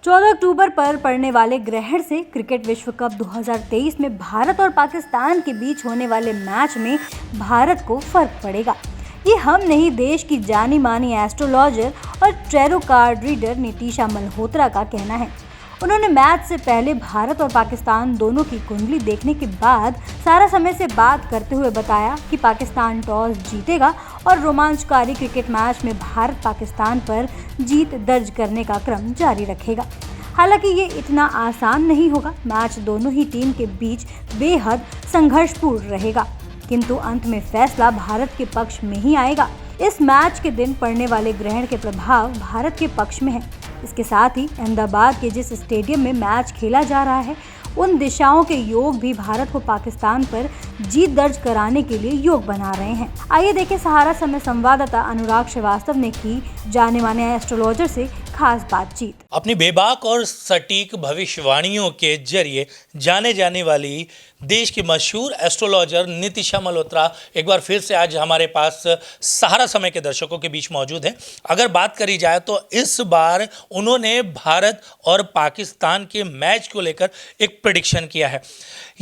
14 अक्टूबर पर पड़ने वाले ग्रहण से क्रिकेट विश्व कप 2023 में भारत और पाकिस्तान के बीच होने वाले मैच में भारत को फर्क पड़ेगा। ये हम नहीं, देश की जानी मानी एस्ट्रोलॉजर और tarot card reader Nitisha Malhotra का कहना है। उन्होंने मैच से पहले भारत और पाकिस्तान दोनों की कुंडली देखने के बाद सारा समय से बात करते हुए बताया कि पाकिस्तान टॉस जीतेगा और रोमांचकारी क्रिकेट मैच में भारत पाकिस्तान पर जीत दर्ज करने का क्रम जारी रखेगा। हालांकि ये इतना आसान नहीं होगा। मैच दोनों ही टीम के बीच बेहद संघर्षपूर्ण रहेगा, किंतु अंत में फैसला भारत के पक्ष में ही आएगा। इस मैच के दिन पड़ने वाले ग्रहण के प्रभाव भारत के पक्ष में है। इसके साथ ही अहमदाबाद के जिस स्टेडियम में मैच खेला जा रहा है, उन दिशाओं के योग भी भारत को पाकिस्तान पर जीत दर्ज कराने के लिए योग बना रहे हैं। आइए देखें सहारा समय संवाददाता अनुराग श्रीवास्तव ने की जाने माने एस्ट्रोलॉजर से खास बातचीत। अपनी बेबाक और सटीक भविष्यवाणियों के जरिए जाने जाने वाली देश की मशहूर एस्ट्रोलॉजर नीतिशा मल्होत्रा एक बार फिर से आज हमारे पास सहारा समय के दर्शकों के बीच मौजूद हैं। अगर बात करी जाए तो इस बार उन्होंने भारत और पाकिस्तान के मैच को लेकर एक प्रेडिक्शन किया है।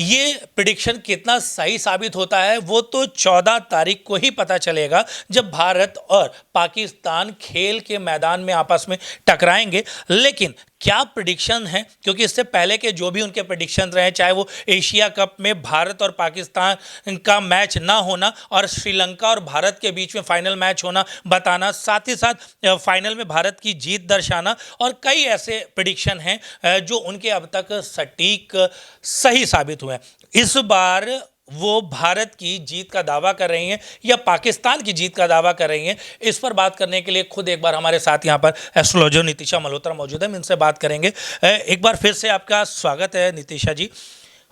ये प्रेडिक्शन कितना सही साबित होता है वो तो 14 तारीख को ही पता चलेगा, जब भारत और पाकिस्तान खेल के मैदान में आपस में टकराएंगे। लेकिन क्या प्रेडिक्शन है, क्योंकि इससे पहले के जो भी उनके प्रेडिक्शन रहे, चाहे वो एशिया कप में भारत और पाकिस्तान का मैच ना होना और श्रीलंका और भारत के बीच में फाइनल मैच होना बताना, साथ ही साथ फाइनल में भारत की जीत दर्शाना, और कई ऐसे प्रेडिक्शन हैं जो उनके अब तक सटीक सही साबित हुए हैं। इस बार वो भारत की जीत का दावा कर रही हैं या पाकिस्तान की जीत का दावा कर रही हैं, इस पर बात करने के लिए खुद एक बार हमारे साथ यहाँ पर एस्ट्रोलॉजर नीतिशा मल्होत्रा मौजूद है। हम इनसे बात करेंगे। एक बार फिर से आपका स्वागत है नीतिशा जी।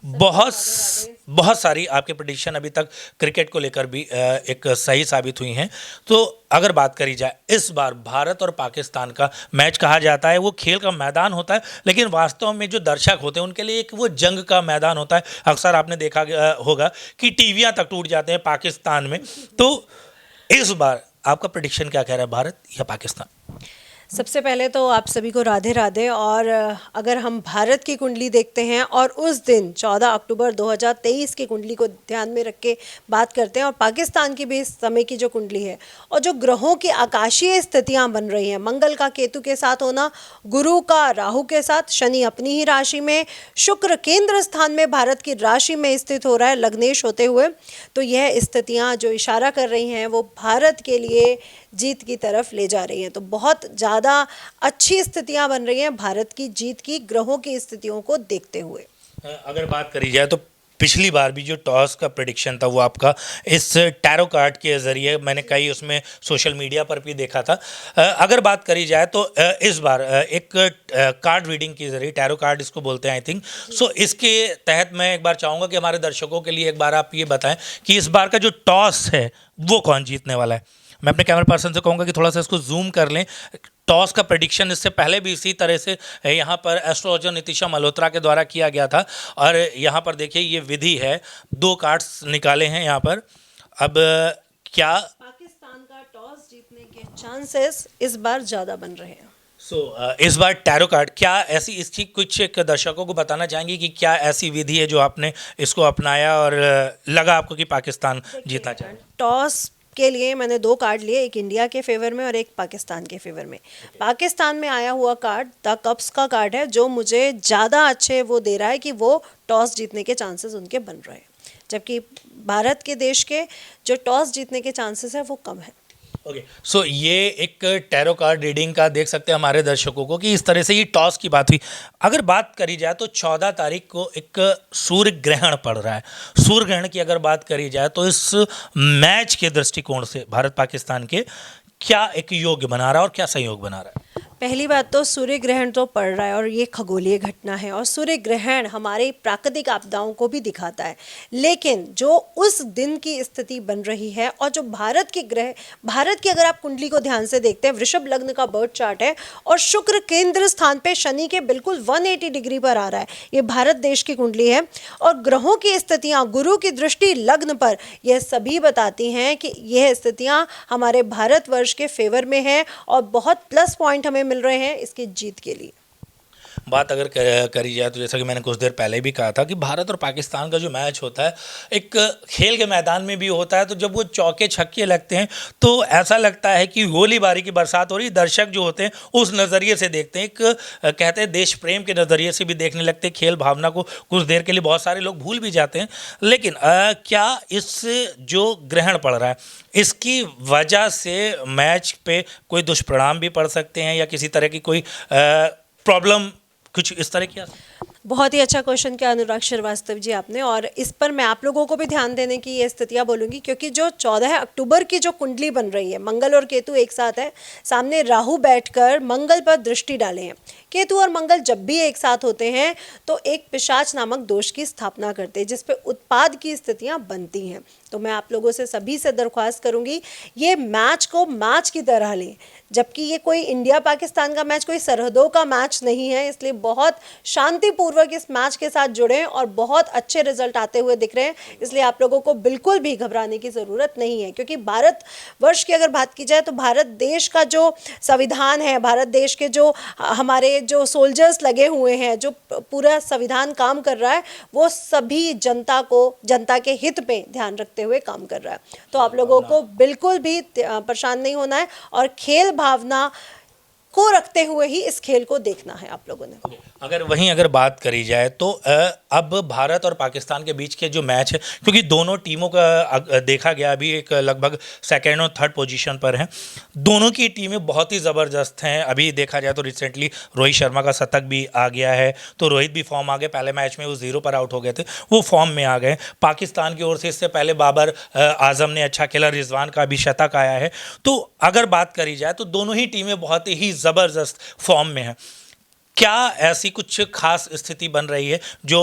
बहुत सारी आपके प्रेडिक्शन अभी तक क्रिकेट को लेकर भी एक सही साबित हुई हैं। तो अगर बात करी जाए, इस बार भारत और पाकिस्तान का मैच कहा जाता है, वो खेल का मैदान होता है, लेकिन वास्तव में जो दर्शक होते हैं उनके लिए एक वो जंग का मैदान होता है। अक्सर आपने देखा होगा कि टीवियां तक टूट जाते हैं पाकिस्तान में। तो इस बार आपका प्रेडिक्शन क्या कह रहा है, भारत या पाकिस्तान? सबसे पहले तो आप सभी को राधे राधे। और अगर हम भारत की कुंडली देखते हैं और उस दिन 14 अक्टूबर 2023 की कुंडली को ध्यान में रख के बात करते हैं, और पाकिस्तान की भी इस समय की जो कुंडली है और जो ग्रहों की आकाशीय स्थितियां बन रही हैं, मंगल का केतु के साथ होना, गुरु का राहु के साथ, शनि अपनी ही राशि में, शुक्र केंद्र स्थान में भारत की राशि में स्थित हो रहा है लग्नेश होते हुए, तो यह स्थितियां जो इशारा कर रही हैं वो भारत के लिए जीत की तरफ ले जा रही हैं। तो बहुत ज़्यादा अच्छी स्थितियां बन रही हैं भारत की जीत की, ग्रहों की स्थितियों को देखते हुए। अगर बात करी जाए तो पिछली बार भी जो टॉस का प्रेडिक्शन था वो आपका इस टैरो कार्ड के ज़रिए, मैंने कई उसमें सोशल मीडिया पर भी देखा था। अगर बात करी जाए तो इस बार एक कार्ड रीडिंग के ज़रिए, टैरो कार्ड इसको बोलते हैं आई थिंक, सो इसके तहत मैं एक बार चाहूँगा कि हमारे दर्शकों के लिए एक बार आप ये बताएं कि इस बार का जो टॉस है वो कौन जीतने वाला है। मैं अपने कैमरा पर्सन से कहूँगा कि थोड़ा सा इसको जूम कर लें। टॉस का प्रेडिक्शन इससे पहले भी इसी तरह से यहाँ पर एस्ट्रोलॉजर नीतिशा मल्होत्रा के द्वारा किया गया था, और यहाँ पर देखिए ये विधि है, 2 कार्ड्स निकाले हैं यहाँ पर। अब क्या पाकिस्तान का टॉस जीतने के चांसेस इस बार ज़्यादा बन रहे हैं। इस बार टैरो कार्ड, क्या ऐसी इसकी कुछ एक दर्शकों को बताना चाहेंगे कि क्या ऐसी विधि है जो आपने इसको अपनाया और लगा आपको कि पाकिस्तान जीतना चाहे? टॉस के लिए मैंने 2 कार्ड लिए, एक इंडिया के फेवर में और एक पाकिस्तान के फेवर में। पाकिस्तान में आया हुआ कार्ड द कप्स का कार्ड है, जो मुझे ज़्यादा अच्छे वो दे रहा है कि वो टॉस जीतने के चांसेस उनके बन रहे हैं, जबकि भारत के देश के जो टॉस जीतने के चांसेस है वो कम है। ओके, सो ये एक टैरो कार्ड रीडिंग का देख सकते हैं हमारे दर्शकों को कि इस तरह से ये टॉस की बात हुई। अगर बात करी जाए तो 14 तारीख को एक सूर्य ग्रहण पड़ रहा है। सूर्य ग्रहण की अगर बात करी जाए तो इस मैच के दृष्टिकोण से भारत पाकिस्तान के क्या एक योग बना रहा है और क्या संयोग बना रहा है? पहली बात तो सूर्य ग्रहण तो पड़ रहा है और ये खगोलीय घटना है, और सूर्य ग्रहण हमारी प्राकृतिक आपदाओं को भी दिखाता है, लेकिन जो उस दिन की स्थिति बन रही है और जो भारत की अगर आप कुंडली को ध्यान से देखते हैं, वृषभ लग्न का बर्थ चार्ट है और शुक्र केंद्र स्थान पे शनि के बिल्कुल 180 डिग्री पर आ रहा है। ये भारत देश की कुंडली है और ग्रहों की स्थितियाँ, गुरु की दृष्टि लग्न पर, यह सभी बताती हैं कि यह स्थितियाँ हमारे भारतवर्ष के फेवर में हैं और बहुत प्लस पॉइंट हमें मिल रहे हैं इसकी जीत के लिए। बात अगर करी जाए तो जैसा कि मैंने कुछ देर पहले भी कहा था कि भारत और पाकिस्तान का जो मैच होता है एक खेल के मैदान में भी होता है। तो जब वो चौके छक्के लगते हैं तो ऐसा लगता है कि गोलीबारी की बरसात हो रही। दर्शक जो होते हैं उस नज़रिए से देखते हैं, एक कहते हैं देश प्रेम के नज़रिए से भी देखने लगते हैं। खेल भावना को कुछ देर के लिए बहुत सारे लोग भूल भी जाते हैं। लेकिन क्या इस जो ग्रहण पड़ रहा है इसकी वजह से मैच पे कोई दुष्परिणाम भी पड़ सकते हैं या किसी तरह की कोई प्रॉब्लम कुछ इस तरह की? बहुत ही अच्छा क्वेश्चन किया अनुराग श्रीवास्तव जी आपने, और इस पर मैं आप लोगों को भी ध्यान देने की ये स्थितियां बोलूंगी, क्योंकि जो 14 अक्टूबर की जो कुंडली बन रही है, मंगल और केतु एक साथ है, सामने राहु बैठकर मंगल पर दृष्टि डाले हैं। केतु और मंगल जब भी एक साथ होते हैं तो एक पिशाच नामक दोष की स्थापना करते हैं, जिसपे उत्पाद की स्थितियां बनती हैं। तो मैं आप लोगों से सभी से दरख्वास्त करूंगी, ये मैच को मैच की तरह लें, जबकि ये कोई इंडिया पाकिस्तान का मैच कोई सरहदों का मैच नहीं है। इसलिए बहुत शांतिपूर्वक इस मैच के साथ जुड़ें और बहुत अच्छे रिजल्ट आते हुए दिख रहे हैं। इसलिए आप लोगों को बिल्कुल भी घबराने की ज़रूरत नहीं है, क्योंकि भारत वर्ष की अगर बात की जाए तो भारत देश का जो संविधान है, भारत देश के जो हमारे जो सोल्जर्स लगे हुए हैं, जो पूरा संविधान काम कर रहा है, वो सभी जनता को, जनता के हित पे ध्यान रखते हुए काम कर रहा है। तो आप लोगों को बिल्कुल भी परेशान नहीं होना है और खेल भावना को रखते हुए ही इस खेल को देखना है आप लोगों ने। अगर बात करी जाए तो अब भारत और पाकिस्तान के बीच के जो मैच है, क्योंकि दोनों टीमों का देखा गया अभी एक लगभग सेकेंड और थर्ड पोजीशन पर हैं, दोनों की टीमें बहुत ही ज़बरदस्त हैं। अभी देखा जाए तो रिसेंटली रोहित शर्मा का शतक भी आ गया है, तो रोहित भी फॉर्म आ गए। पहले मैच में वो 0 पर आउट हो गए थे, वो फॉर्म में आ गए। पाकिस्तान की ओर से इससे पहले बाबर आजम ने अच्छा खेला, रिजवान का भी शतक आया है। तो अगर बात करी जाए तो दोनों ही टीमें बहुत ही ज़बरदस्त फॉर्म में हैं। क्या ऐसी कुछ खास स्थिति बन रही है जो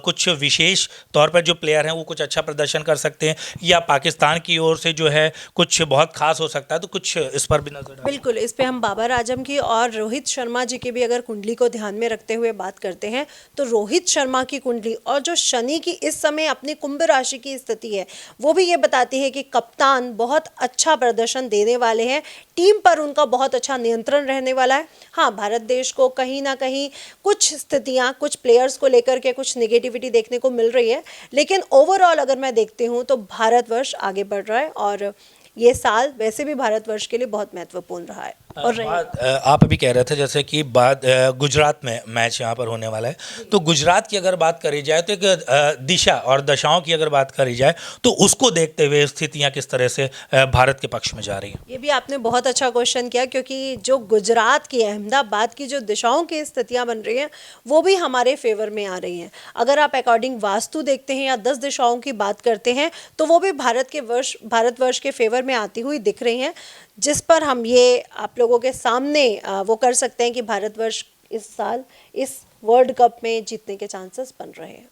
कुछ विशेष तौर पर जो प्लेयर हैं वो कुछ अच्छा प्रदर्शन कर सकते हैं, या पाकिस्तान की ओर से जो है कुछ बहुत खास हो सकता है? तो कुछ इस पर भी नजर डालें। बिल्कुल, इस पे हम बाबर आजम की और रोहित शर्मा जी की भी अगर कुंडली को ध्यान में रखते हुए बात करते हैं तो रोहित शर्मा की कुंडली और जो शनि की इस समय अपनी कुंभ राशि की स्थिति है, वो भी ये बताती है कि कप्तान बहुत अच्छा प्रदर्शन देने वाले हैं, टीम पर उनका बहुत अच्छा नियंत्रण रहने वाला है। हाँ, भारत देश को कहीं ना कहीं कुछ स्थितियां, कुछ प्लेयर्स को लेकर के कुछ नेगेटिविटी देखने को मिल रही है, लेकिन ओवरऑल अगर मैं देखती हूं तो भारतवर्ष आगे बढ़ रहा है और ये साल वैसे भी भारतवर्ष के लिए बहुत महत्वपूर्ण रहा है। और आप अभी कह रहे थे जैसे कि बात गुजरात में मैच यहाँ पर होने वाला है, तो गुजरात की अगर बात करी जाए तो एक दिशा और दशाओं की अगर बात करी जाए तो उसको देखते हुए स्थितियाँ किस तरह से भारत के पक्ष में जा रही हैं? ये भी आपने बहुत अच्छा क्वेश्चन किया, क्योंकि जो गुजरात की, अहमदाबाद की जो दिशाओं की स्थितियाँ बन रही हैं वो भी हमारे फेवर में आ रही हैं। अगर आप अकॉर्डिंग वास्तु देखते हैं या 10 दिशाओं की बात करते हैं तो वो भी भारतवर्ष के फेवर में आती हुई दिख रही हैं, जिस पर हम ये आप लोगों के सामने वो कर सकते हैं कि भारतवर्ष इस साल इस वर्ल्ड कप में जीतने के चांसेस बन रहे हैं।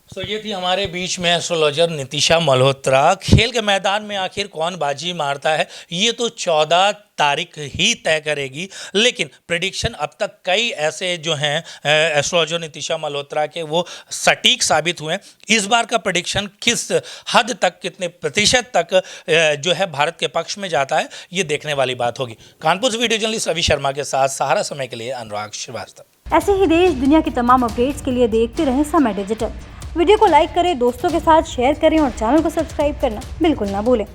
तो ये थी हमारे बीच में एस्ट्रोलॉजर नितिशा मल्होत्रा। खेल के मैदान में आखिर कौन बाजी मारता है ये तो 14 तारीख ही तय करेगी, लेकिन प्रेडिक्शन अब तक कई ऐसे जो हैं एस्ट्रोलॉजर नितिशा मल्होत्रा के वो सटीक साबित हुए हैं। इस बार का प्रेडिक्शन किस हद तक, कितने प्रतिशत तक जो है भारत के पक्ष में जाता है, ये देखने वाली बात होगी। कानपुर से वीडियो जर्नलिस्ट रवि शर्मा के साथ सहारा समय के लिए अनुराग श्रीवास्तव। ऐसे ही देश दुनिया की तमाम अपडेट्स के लिए देखते रहें समय डिजिटल। वीडियो को लाइक करें, दोस्तों के साथ शेयर करें और चैनल को सब्सक्राइब करना बिल्कुल ना भूलें।